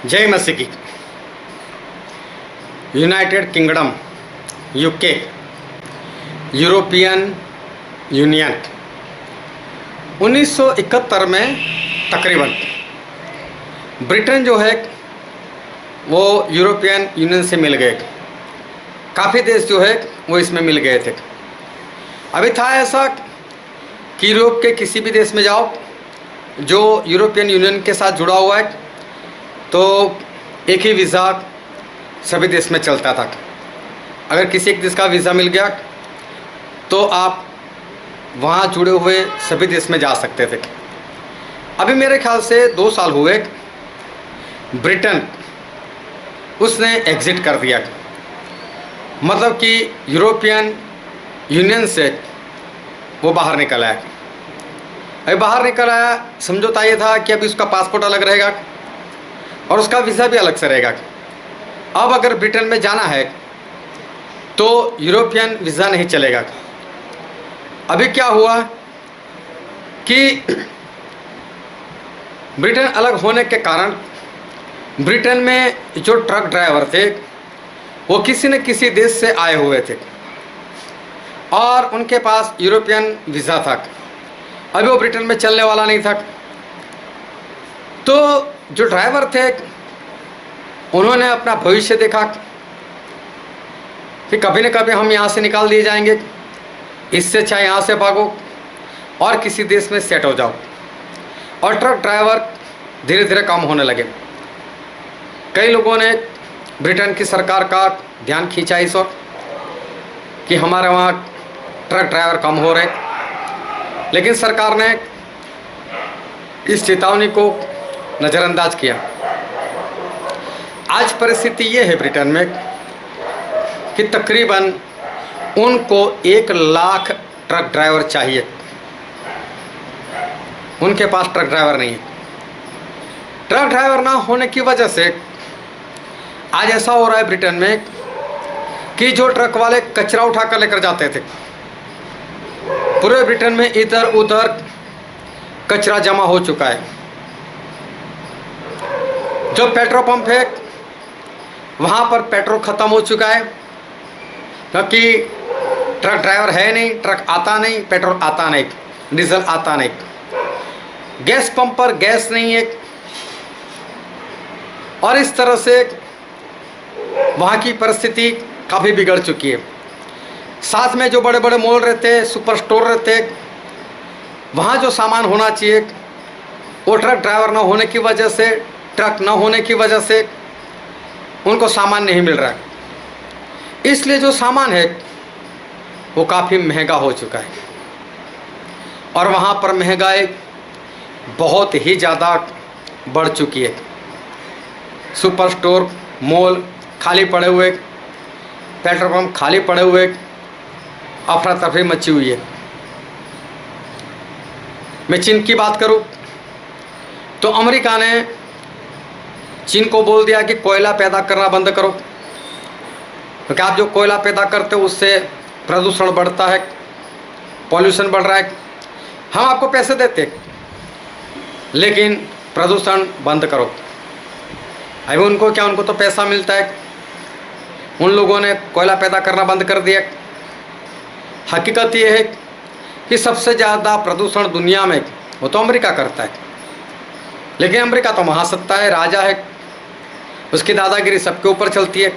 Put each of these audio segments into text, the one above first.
जय मसीह की। United kingdom, UK, European union 1971 में तकरीबन ब्रिटेन जो है वो यूरोपियन यूनियन से मिल गए। काफ़ी देश जो है वो इसमें मिल गए थे। अभी था ऐसा कि यूरोप के किसी भी देश में जाओ जो यूरोपियन यूनियन के साथ जुड़ा हुआ है तो एक ही वीज़ा सभी देश में चलता था। अगर किसी एक देश का वीज़ा मिल गया तो आप वहाँ जुड़े हुए सभी देश में जा सकते थे। अभी मेरे ख्याल से 2 साल हुए ब्रिटेन उसने एग्ज़िट कर दिया, मतलब कि यूरोपियन यूनियन से वो बाहर निकल आया। अभी बाहर निकल आया, समझौता ये था कि अभी उसका पासपोर्ट अलग रहेगा और उसका वीज़ा भी अलग से रहेगा। अब अगर ब्रिटेन में जाना है तो यूरोपियन वीज़ा नहीं चलेगा। अभी क्या हुआ कि ब्रिटेन अलग होने के कारण ब्रिटेन में जो ट्रक ड्राइवर थे वो किसी न किसी देश से आए हुए थे और उनके पास यूरोपियन वीज़ा था। अभी वो ब्रिटेन में चलने वाला नहीं था। तो जो ड्राइवर थे उन्होंने अपना भविष्य देखा कि कभी न कभी हम यहाँ से निकाल दिए जाएंगे, इससे अच्छा यहाँ से भागो और किसी देश में सेट हो जाओ। और ट्रक ड्राइवर धीरे धीरे कम होने लगे। कई लोगों ने ब्रिटेन की सरकार का ध्यान खींचा इस ओर कि हमारे वहाँ ट्रक ड्राइवर कम हो रहे, लेकिन सरकार ने इस चेतावनी को नज़रअंदाज किया। आज परिस्थिति ये है ब्रिटेन में कि तकरीबन उनको 1 लाख ट्रक ड्राइवर चाहिए। उनके पास ट्रक ड्राइवर नहीं है। ट्रक ड्राइवर ना होने की वजह से आज ऐसा हो रहा है ब्रिटेन में कि जो ट्रक वाले कचरा उठा कर लेकर जाते थे, पूरे ब्रिटेन में इधर उधर कचरा जमा हो चुका है। जो पेट्रोल पंप है वहाँ पर पेट्रोल ख़त्म हो चुका है क्योंकि ट्रक ड्राइवर है नहीं, ट्रक आता नहीं, पेट्रोल आता नहीं, डीजल आता नहीं। गैस पंप पर गैस नहीं है और इस तरह से वहाँ की परिस्थिति काफ़ी बिगड़ चुकी है। साथ में जो बड़े बड़े मॉल रहते, सुपर स्टोर रहते, वहाँ जो सामान होना चाहिए वो ट्रक ड्राइवर ना होने की वजह से, ट्रक ना होने की वजह से उनको सामान नहीं मिल रहा है। इसलिए जो सामान है वो काफ़ी महंगा हो चुका है और वहाँ पर महंगाई बहुत ही ज़्यादा बढ़ चुकी है। सुपर स्टोर, मॉल खाली पड़े हुए, पेट्रोल पंप खाली पड़े हुए, अफरा तफरी मची हुई है। मैं चीन की बात करूं तो अमेरिका ने चीन को बोल दिया कि कोयला पैदा करना बंद करो, क्योंकि आप जो कोयला पैदा करते हो उससे प्रदूषण बढ़ता है, पॉल्यूशन बढ़ रहा है। हम आपको पैसे देते लेकिन प्रदूषण बंद करो। अभी उनको क्या, उनको तो पैसा मिलता है। उन लोगों ने कोयला पैदा करना बंद कर दिया। हकीकत ये है कि सबसे ज़्यादा प्रदूषण दुनिया में वो तो अमेरिका करता है, लेकिन अमेरिका तो महासत्ता है, राजा है, उसकी दादागिरी सबके ऊपर चलती है।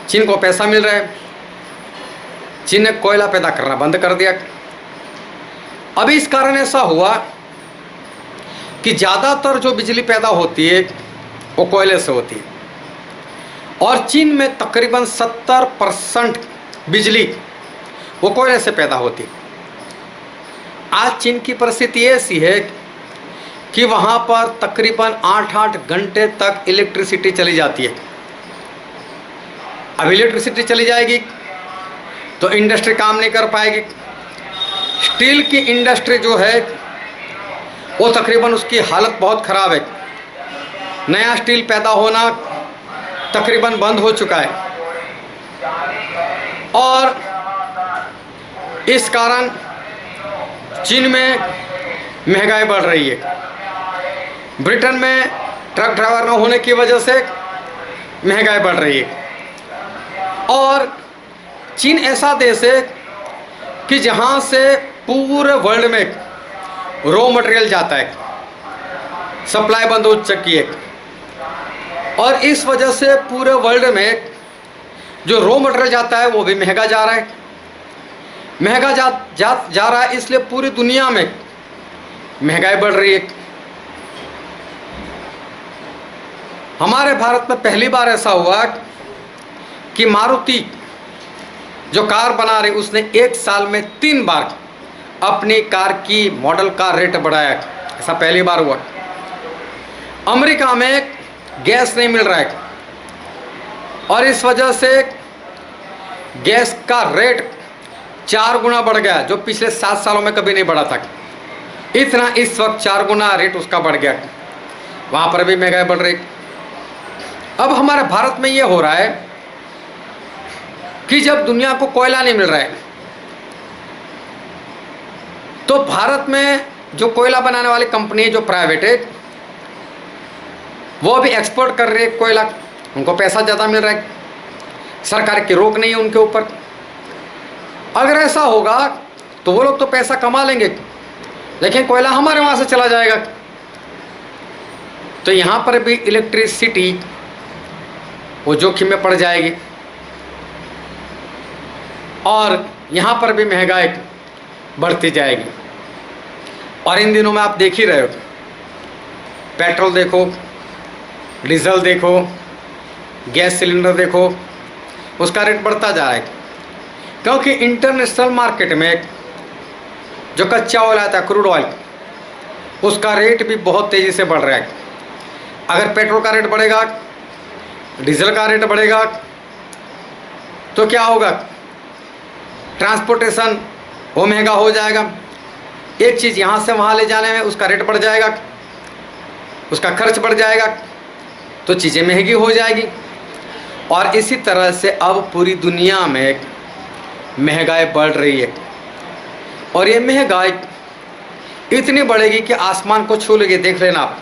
चीन को पैसा मिल रहा है, चीन ने कोयला पैदा करना बंद कर दिया। अभी इस कारण ऐसा हुआ कि ज़्यादातर जो बिजली पैदा होती है वो कोयले से होती है और चीन में तकरीबन 70% बिजली वो कोयले से पैदा होती है। आज चीन की परिस्थिति ऐसी है कि वहाँ पर तकरीबन 8-8 घंटे तक इलेक्ट्रिसिटी चली जाती है। अब इलेक्ट्रिसिटी चली जाएगी तो इंडस्ट्री काम नहीं कर पाएगी। स्टील की इंडस्ट्री जो है वो तकरीबन उसकी हालत बहुत ख़राब है। नया स्टील पैदा होना तकरीबन बंद हो चुका है और इस कारण चीन में महंगाई बढ़ रही है। ब्रिटेन में ट्रक ड्राइवर न होने की वजह से महंगाई बढ़ रही है। और चीन ऐसा देश है कि जहाँ से पूरे वर्ल्ड में रॉ मटेरियल जाता है, सप्लाई बंद हो चुकी है, और इस वजह से पूरे वर्ल्ड में जो रॉ मटेरियल जाता है वो भी महंगा जा रहा है। महंगा जा रहा है, इसलिए पूरी दुनिया में महंगाई बढ़ रही है। हमारे भारत में पहली बार ऐसा हुआ कि मारुति जो कार बना रही, उसने एक साल में 3 बार अपनी कार की मॉडल का रेट बढ़ाया। ऐसा पहली बार हुआ। अमेरिका में गैस नहीं मिल रहा है और इस वजह से गैस का रेट 4 गुना बढ़ गया, जो पिछले 7 सालों में कभी नहीं बढ़ा था। इतना इस वक्त 4 गुना रेट उसका बढ़ गया। वहाँ पर भी महंगाई बढ़ रही। अब हमारे भारत में ये हो रहा है कि जब दुनिया को कोयला नहीं मिल रहा है, तो भारत में जो कोयला बनाने वाली कंपनी है, जो प्राइवेट है, वो भी एक्सपोर्ट कर रही है कोयला। उनको पैसा ज़्यादा मिल रहा है, सरकार की रोक नहीं है उनके ऊपर। अगर ऐसा होगा तो वो लोग तो पैसा कमा लेंगे, लेकिन कोयला हमारे वहाँ से चला जाएगा। तो यहाँ पर भी इलेक्ट्रिसिटी वो जोखिम में पड़ जाएगी और यहाँ पर भी महंगाई बढ़ती जाएगी। और इन दिनों में आप देख ही रहे हो, पेट्रोल देखो, डीजल देखो, गैस सिलेंडर देखो, उसका रेट बढ़ता जा रहा है, क्योंकि इंटरनेशनल मार्केट में जो कच्चा ऑयल आता है, क्रूड ऑयल, उसका रेट भी बहुत तेज़ी से बढ़ रहा है। अगर पेट्रोल का रेट बढ़ेगा, डीजल का रेट बढ़ेगा, तो क्या होगा? ट्रांसपोर्टेशन वो महंगा हो जाएगा। एक चीज़ यहाँ से वहाँ ले जाने में उसका रेट बढ़ जाएगा, उसका खर्च बढ़ जाएगा, तो चीज़ें महंगी हो जाएगी। और इसी तरह से अब पूरी दुनिया में महंगाई बढ़ रही है और ये महंगाई इतनी बढ़ेगी कि आसमान को छू लेगी, देख लेना आप।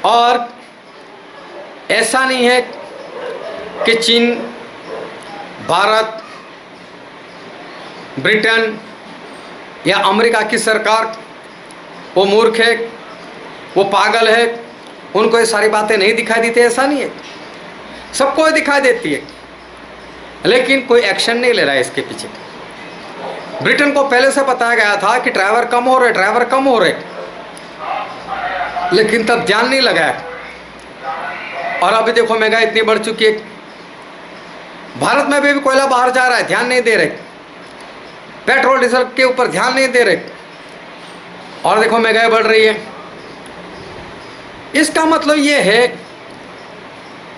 और ऐसा नहीं है कि चीन, भारत, ब्रिटेन या अमेरिका की सरकार वो मूर्ख है, वो पागल है, उनको ये सारी बातें नहीं दिखाई देती। ऐसा नहीं है, सबको दिखाई देती है, लेकिन कोई एक्शन नहीं ले रहा है इसके पीछे। ब्रिटेन को पहले से बताया गया था कि ड्राइवर कम हो रहे, ड्राइवर कम हो रहे, लेकिन तब ध्यान नहीं लगाया। और अभी देखो महंगाई इतनी बढ़ चुकी है। भारत में भी कोयला बाहर जा रहा है, ध्यान नहीं दे रहे, पेट्रोल डीजल के ऊपर ध्यान नहीं दे रहे, और देखो महंगाई बढ़ रही है। इसका मतलब ये है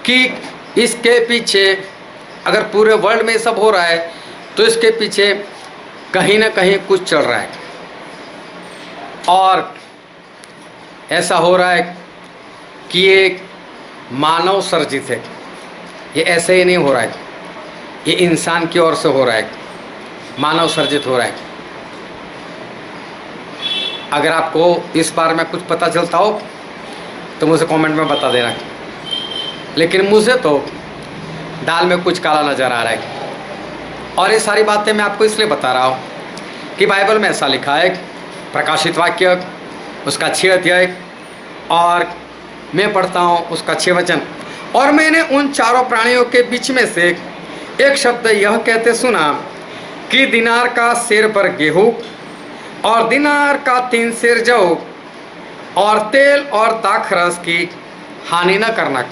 कि इसके पीछे, अगर पूरे वर्ल्ड में सब हो रहा है, तो इसके पीछे कहीं ना कहीं कुछ चल रहा है। और ऐसा हो रहा है कि ये मानव सर्जित है, ये ऐसे ही नहीं हो रहा है, ये इंसान की ओर से हो रहा है, मानव सर्जित हो रहा है। अगर आपको इस बारे में कुछ पता चलता हो तो मुझे कमेंट में बता देना, लेकिन मुझे तो दाल में कुछ काला नज़र आ रहा है। और ये सारी बातें मैं आपको इसलिए बता रहा हूँ कि बाइबल में ऐसा लिखा है, प्रकाशित वाक्य उसका 6 अध्याय, और मैं पढ़ता हूँ उसका 6 वचन। और मैंने उन चारों प्राणियों के बीच में से एक शब्द यह कहते सुना कि दिनार का सेर पर गेहूँ और दिनार का 3 सेर जौ और तेल और दाखरस की हानि न करना।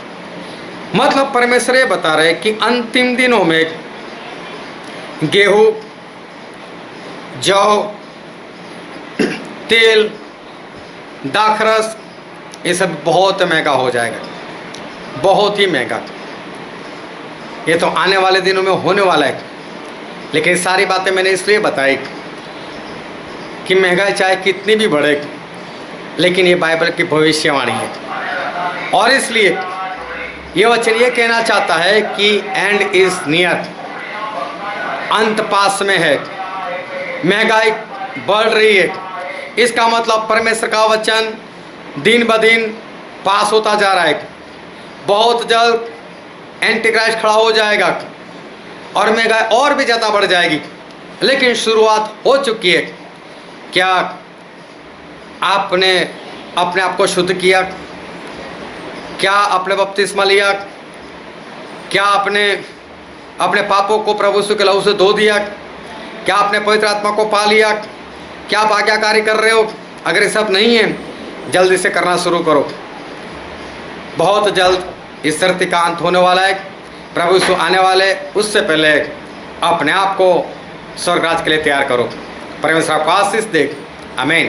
मतलब परमेश्वर ये बता रहे कि अंतिम दिनों में गेहूँ, जौ, तेल, दाखरस, ये सब बहुत महंगा हो जाएगा, बहुत ही महंगा। ये तो आने वाले दिनों में होने वाला है। लेकिन सारी बातें मैंने इसलिए बताई कि महंगाई चाहे कितनी भी बढ़े, लेकिन ये बाइबल की भविष्यवाणी है। और इसलिए ये वचन ये कहना चाहता है कि एंड इज नियर, अंत पास में है, महंगाई बढ़ रही है। इसका मतलब परमेश्वर का वचन दिन ब दिन पास होता जा रहा है। बहुत जल्द एंटी क्राइस्ट खड़ा हो जाएगा और महंगाई और भी ज़्यादा बढ़ जाएगी, लेकिन शुरुआत हो चुकी है। क्या आपने अपने आप को शुद्ध किया? क्या आपने बपतिस्मा लिया? क्या आपने अपने पापों को प्रभु यीशु के लहू से धो दिया? क्या आपने पवित्र आत्मा को पा लिया? क्या आप आज्ञाकारी कर रहे हो? अगर ये सब नहीं है, जल्दी से करना शुरू करो। बहुत जल्द इस धरती का अंत होने वाला है, प्रभु यीशु आने वाले, उससे पहले अपने आप को स्वर्ग राज्य के लिए तैयार करो। परमेश्वर आपको आशीष दे। आमीन।